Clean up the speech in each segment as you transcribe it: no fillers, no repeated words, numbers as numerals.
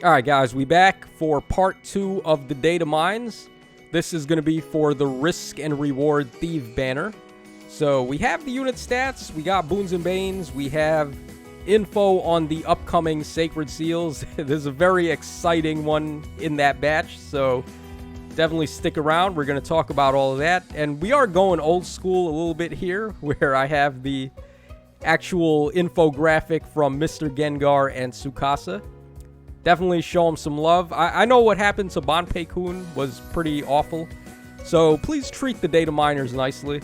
Alright guys, we back for part 2 of the Datamines. This is going to be for the Risk and Reward Thief banner. So we have the unit stats, we got Boons and Banes, we have info on the upcoming Sacred Seals. There's a very exciting one in that batch, so definitely stick around. We're going to talk about all of that. And we are going old school a little bit here, where I have the actual infographic from Mr. Gengar and Tsukasa. Definitely show him some love. I know what happened to Banpei-kun was pretty awful. So please treat the data miners nicely.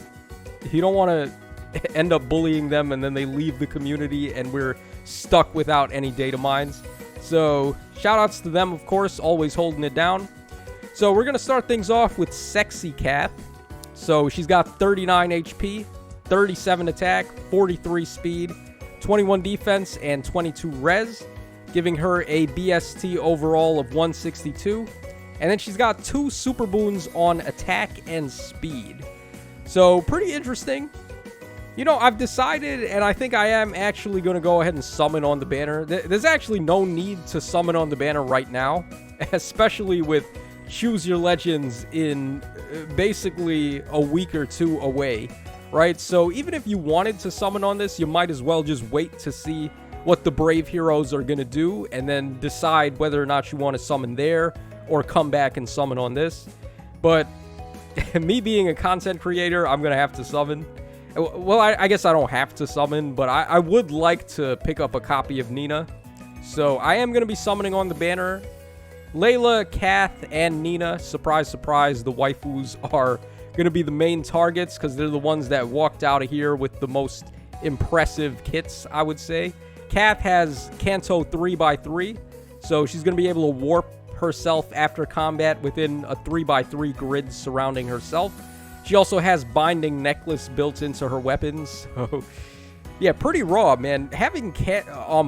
You don't want to end up bullying them and then they leave the community and we're stuck without any data mines. So shoutouts to them, of course, always holding it down. So we're going to start things off with Sexy Cath. So she's got 39 HP, 37 attack, 43 speed, 21 defense, and 22 res, giving her a BST overall of 162. And then she's got 2 super boons on attack and speed. So pretty interesting. You know, I've decided, and I think I am actually going to go ahead and summon on the banner. There's actually no need to summon on the banner right now, especially with Choose Your Legends in basically a week or two away, right? So even if you wanted to summon on this, you might as well just wait to see what the Brave Heroes are going to do, and then decide whether or not you want to summon there, or come back and summon on this. But me being a content creator, I'm going to have to summon. Well, I guess I don't have to summon, but I would like to pick up a copy of Nina. So I am going to be summoning on the banner. Leila, Cath, and Nina, surprise, surprise, the waifus are going to be the main targets, because they're the ones that walked out of here with the most impressive kits, I would say. Cath has Canto 3x3, so she's going to be able to warp herself after combat within a 3x3 grid surrounding herself. She also has Binding Necklace built into her weapons, so yeah, pretty raw, man. Having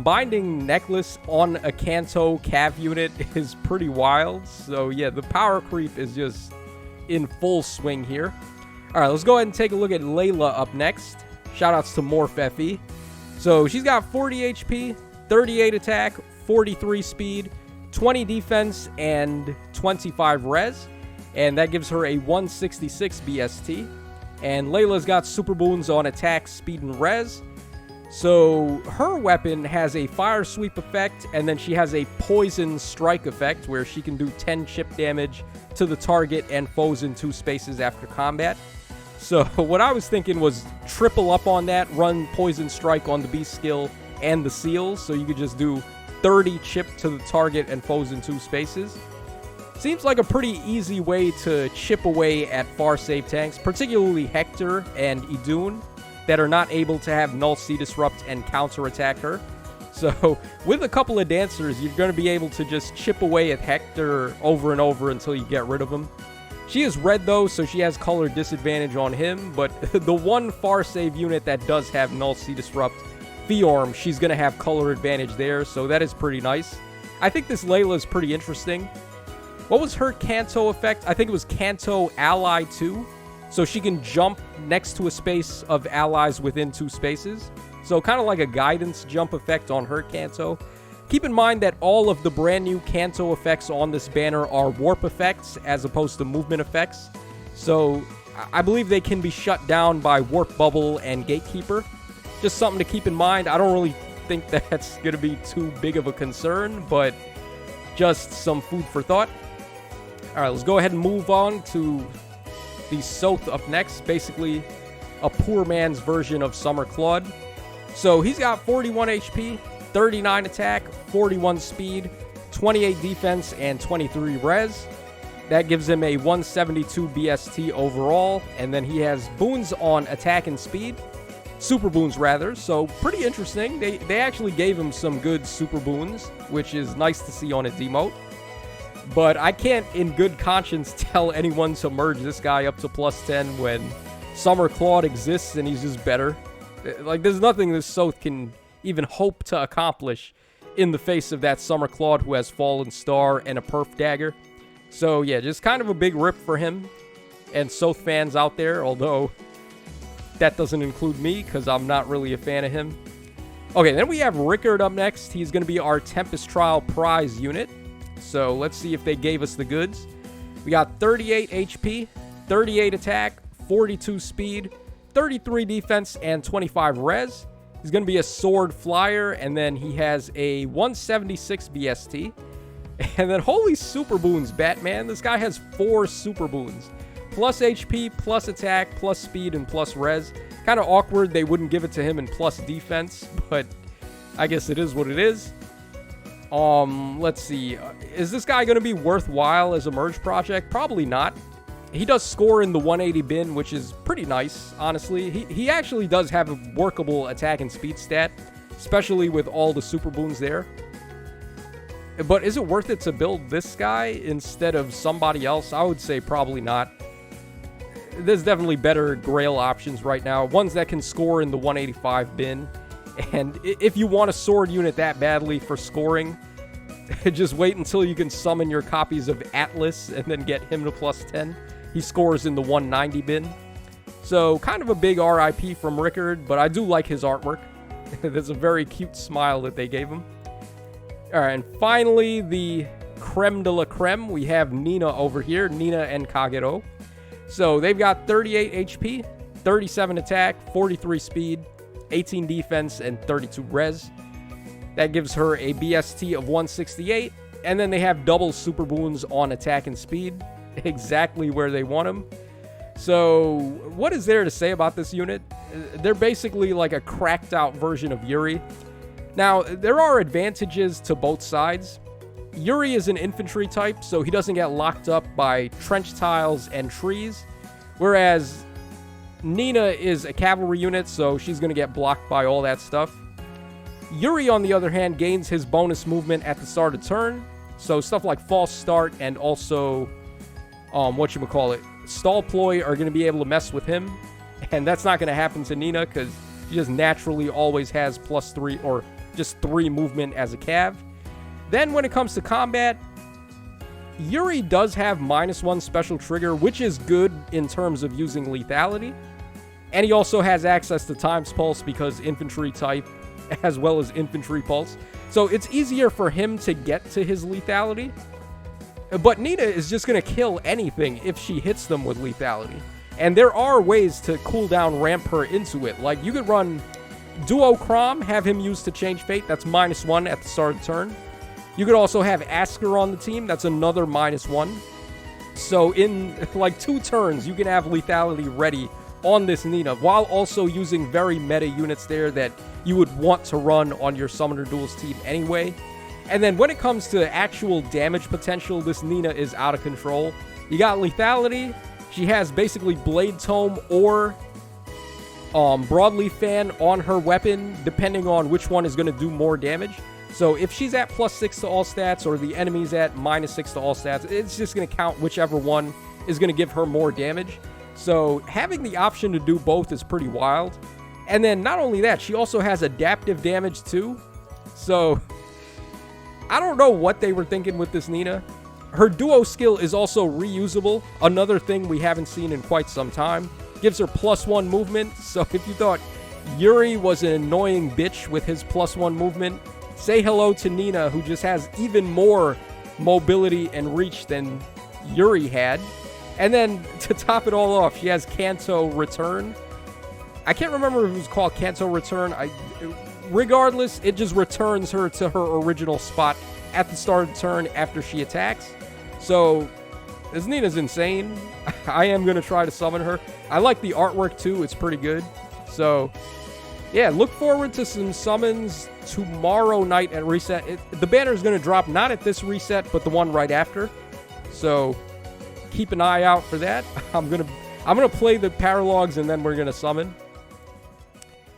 Binding Necklace on a Canto Cav unit is pretty wild, so yeah, the power creep is just in full swing here. Alright, let's go ahead and take a look at Leila up next. Shoutouts to Morph FE. So she's got 40 HP, 38 attack, 43 speed, 20 defense, and 25 res. And that gives her a 166 BST. And Leila's got super boons on attack, speed, and res. So her weapon has a fire sweep effect, and then she has a poison strike effect where she can do 10 chip damage to the target and foes in 2 spaces after combat. So what I was thinking was triple up on that, run Poison Strike on the Beast skill and the Seals, so you could just do 30 chip to the target and foes in 2 spaces. Seems like a pretty easy way to chip away at far save tanks, particularly Hector and Idun, that are not able to have Null Sea Disrupt and counterattack her. So with a couple of dancers, you're going to be able to just chip away at Hector over and over until you get rid of him. She is red though, so she has color disadvantage on him, but the one far save unit that does have Null Sea Disrupt, Fiorm, she's going to have color advantage there, so that is pretty nice. I think this Leila is pretty interesting. What was her Canto effect? I think it was Canto Ally 2, so she can jump next to a space of allies within 2 spaces. So kind of like a guidance jump effect on her Canto. Keep in mind that all of the brand new Canto effects on this banner are warp effects as opposed to movement effects. So I believe they can be shut down by Warp Bubble and Gatekeeper. Just something to keep in mind. I don't really think that's going to be too big of a concern, but just some food for thought. Alright, let's go ahead and move on to the Soth up next. Basically, a poor man's version of Summer Claude. So he's got 41 HP. 39 attack, 41 speed, 28 defense, and 23 res. That gives him a 172 BST overall, and then he has boons on attack and speed. Super boons, rather, so pretty interesting. They actually gave him some good super boons, which is nice to see on a demote. But I can't, in good conscience, tell anyone to merge this guy up to plus 10 when Summer Claude exists and he's just better. Like, there's nothing this Soth can even hope to accomplish in the face of that Summer Claude who has Fallen Star and a Perf Dagger. So yeah, just kind of a big rip for him and Soth fans out there, although that doesn't include me because I'm not really a fan of him. Okay, then we have Rickard up next. He's going to be our Tempest Trial prize unit. So let's see if they gave us the goods. We got 38 HP, 38 attack, 42 speed, 33 defense, and 25 res. He's going to be a sword flyer, and then he has a 176 BST. And then holy super boons, Batman. This guy has 4 super boons. Plus HP, plus attack, plus speed, and plus res. Kind of awkward they wouldn't give it to him in plus defense, but I guess it is what it is. Let's see. Is this guy going to be worthwhile as a merge project? Probably not. He does score in the 180 bin, which is pretty nice, honestly. He actually does have a workable attack and speed stat, especially with all the super boons there. But is it worth it to build this guy instead of somebody else? I would say probably not. There's definitely better Grail options right now. Ones that can score in the 185 bin. And if you want a sword unit that badly for scoring, just wait until you can summon your copies of Atlas and then get him to plus 10. He scores in the 190 bin. So kind of a big RIP from Rickard, but I do like his artwork. There's a very cute smile that they gave him. Alright, and finally, the creme de la creme. We have Nina over here, Nina and Kagero. So they've got 38 HP, 37 attack, 43 speed, 18 defense, and 32 res. That gives her a BST of 168. And then they have double super boons on attack and speed. Exactly where they want them. So what is there to say about this unit? They're basically like a cracked out version of Yuri. Now, there are advantages to both sides. Yuri is an infantry type, so he doesn't get locked up by trench tiles and trees. Whereas Nina is a cavalry unit, so she's going to get blocked by all that stuff. Yuri, on the other hand, gains his bonus movement at the start of turn. So stuff like false start and also, stall ploy are going to be able to mess with him. And that's not going to happen to Nina because she just naturally always has plus 3 or just 3 movement as a cav. Then when it comes to combat, Yuri does have -1 special trigger, which is good in terms of using lethality. And he also has access to Time's Pulse because infantry type, as well as infantry pulse. So it's easier for him to get to his lethality. But Nina is just going to kill anything if she hits them with lethality. And there are ways to cooldown ramp her into it. Like you could run Duo Crom, have him use to change fate. That's -1 at the start of the turn. You could also have Asker on the team. That's another -1. So in like 2 turns, you can have lethality ready on this Nina while also using very meta units there that you would want to run on your Summoner Duels team anyway. And then when it comes to actual damage potential, this Nina is out of control. You got lethality. She has basically Blade Tome or Broadleaf Fan on her weapon, depending on which one is going to do more damage. So if she's at +6 to all stats or the enemy's at -6 to all stats, it's just going to count whichever one is going to give her more damage. So having the option to do both is pretty wild. And then not only that, she also has adaptive damage too. So I don't know what they were thinking with this Nina. Her duo skill is also reusable, another thing we haven't seen in quite some time. Gives her +1 movement, so if you thought Yuri was an annoying bitch with his +1 movement, say hello to Nina, who just has even more mobility and reach than Yuri had. And then, to top it all off, she has Canto Return. I can't remember if it was called Canto Return. Regardless, it just returns her to her original spot at the start of the turn after she attacks. So, this Nina's insane. I am going to try to summon her. I like the artwork too. It's pretty good. So, yeah, look forward to some summons tomorrow night at reset. The banner is going to drop not at this reset, but the one right after. So, keep an eye out for that. I'm gonna play the paralogs and then we're going to summon.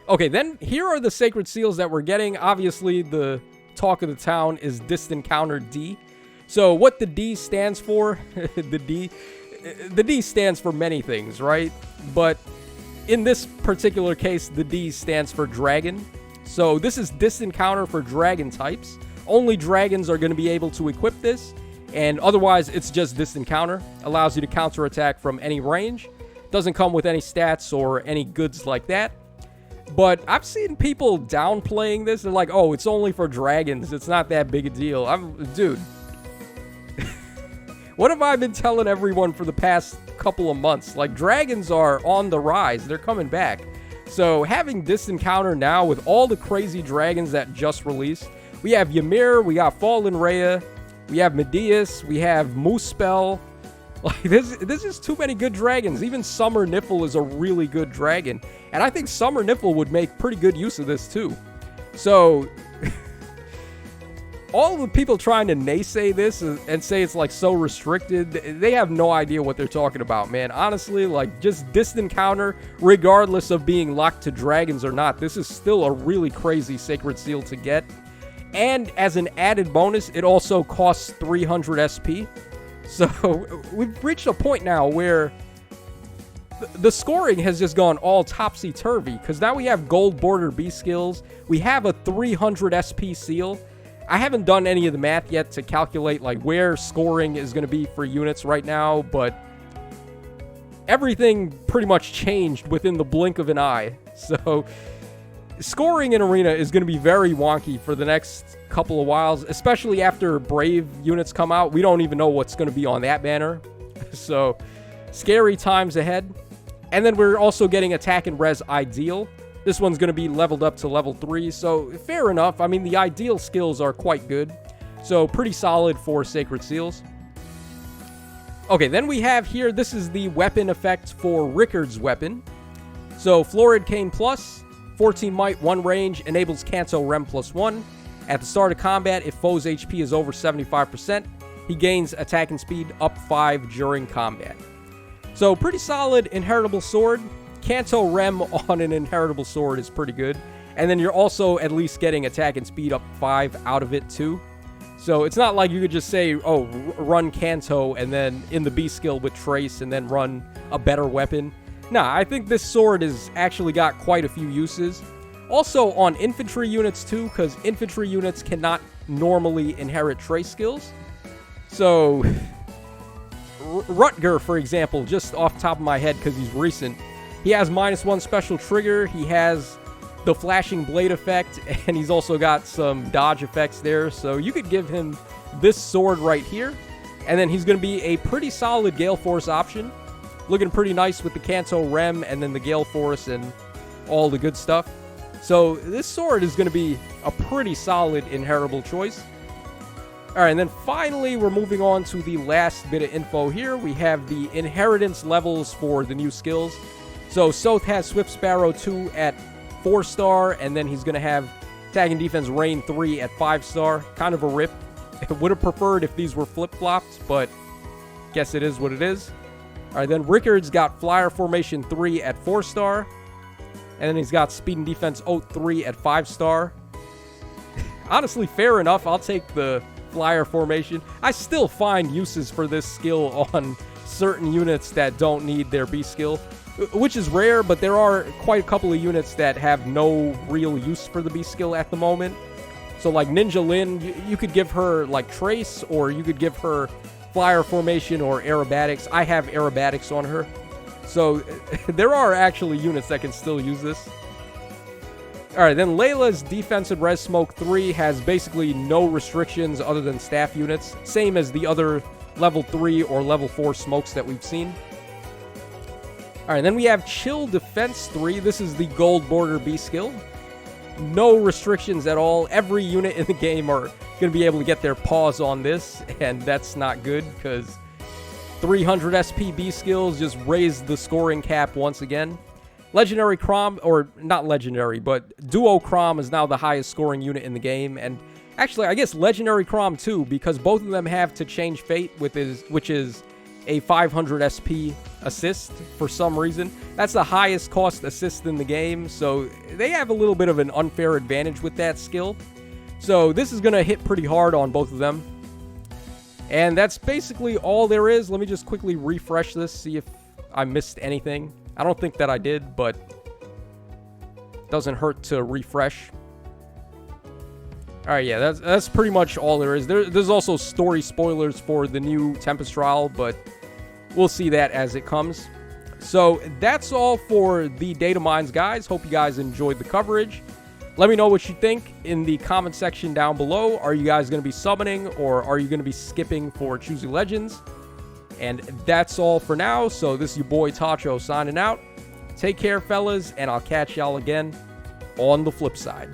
Okay, then here are the sacred seals that we're getting. Obviously, the talk of the town is Distant Counter D. So what the D stands for, the D stands for many things, right? But in this particular case, the D stands for dragon. So this is Distant Counter for dragon types. Only dragons are going to be able to equip this, and otherwise it's just Distant Counter. Allows you to counterattack from any range. Doesn't come with any stats or any goods like that. But I've seen people downplaying this. They're like, oh, it's only for dragons. It's not that big a deal. Dude, What have I been telling everyone for the past couple of months? Like, dragons are on the rise. They're coming back. So having this encounter now with all the crazy dragons that just released, we have Ymir, we got Fallen Rhea, we have Medeus, we have Moosespell. Like, this is too many good dragons. Even Summer Niffle is a really good dragon. And I think Summer Niffle would make pretty good use of this too. So, all the people trying to naysay this and say it's like so restricted, they have no idea what they're talking about, man. Honestly, like, just this encounter, regardless of being locked to dragons or not, this is still a really crazy Sacred Seal to get. And as an added bonus, it also costs 300 SP. So we've reached a point now where the scoring has just gone all topsy-turvy, because now we have gold border B skills. We have a 300 SP seal. I haven't done any of the math yet to calculate like where scoring is going to be for units right now, but everything pretty much changed within the blink of an eye. So scoring in Arena is going to be very wonky for the next couple of whiles, especially after Brave units come out. We don't even know what's going to be on that banner. So scary times ahead. And then we're also getting Attack and Res Ideal. This one's going to be leveled up to level 3, so fair enough. I mean, the Ideal skills are quite good. So pretty solid for Sacred Seals. Okay, then we have here, this is the weapon effect for Rickard's weapon. So Florid Cane Plus, 14 might, 1 range, enables Canto Rem +1. At the start of combat, if foe's HP is over 75%, he gains attack and speed up 5 during combat. So pretty solid inheritable sword. Canto Rem on an inheritable sword is pretty good. And then you're also at least getting attack and speed up 5 out of it too. So it's not like you could just say, oh, run Canto and then in the B skill with Trace and then run a better weapon. Nah, I think this sword has actually got quite a few uses. Also on infantry units too, because infantry units cannot normally inherit Trace skills. So Rutger, for example, just off the top of my head because he's recent, he has -1 special trigger, he has the flashing blade effect, and he's also got some dodge effects there. So you could give him this sword right here, and then he's going to be a pretty solid Gale Force option. Looking pretty nice with the Canto Rem and then the Gale Force and all the good stuff. So this sword is going to be a pretty solid inheritable choice. Alright, and then finally we're moving on to the last bit of info here. We have the inheritance levels for the new skills. So Soth has Swift Sparrow 2 at 4-star, and then he's going to have Attack and Defense Rain 3 at 5-star. Kind of a rip. Would have preferred if these were flip-flopped, but guess it is what it is. Alright, then Rickard's got Flyer Formation 3 at 4-star. And then he's got Speed and Defense Oath 3 at 5-star. Honestly, fair enough. I'll take the Flyer Formation. I still find uses for this skill on certain units that don't need their B skill, which is rare, but there are quite a couple of units that have no real use for the B skill at the moment. So like Ninja Lin, you could give her like Trace, or you could give her Flyer Formation or Aerobatics. I have Aerobatics on her. So there are actually units that can still use this. Alright, then Leila's Defensive Res Smoke 3 has basically no restrictions other than staff units. Same as the other level 3 or level 4 smokes that we've seen. Alright, then we have Chill Defense 3. This is the gold border B skill. No restrictions at all. Every unit in the game are going to be able to get their paws on this, and that's not good because 300 SP B skills just raised the scoring cap once again. Legendary Crom, or not Legendary, but Duo Crom is now the highest scoring unit in the game, and actually I guess Legendary Crom too, because both of them have To Change Fate, which is a 500 SP assist for some reason. That's the highest cost assist in the game, so they have a little bit of an unfair advantage with that skill. So this is going to hit pretty hard on both of them. And that's basically all there is. Let me just quickly refresh this, see if I missed anything. I don't think that I did, but it doesn't hurt to refresh. Alright, yeah, that's pretty much all there is. There's also story spoilers for the new Tempest trial, but we'll see that as it comes. So that's all for the Datamines, guys. Hope you guys enjoyed the coverage. Let me know what you think in the comment section down below. Are you guys going to be summoning, or are you going to be skipping for Choosy Legends? And that's all for now. So this is your boy Tacho signing out. Take care, fellas, and I'll catch y'all again on the flip side.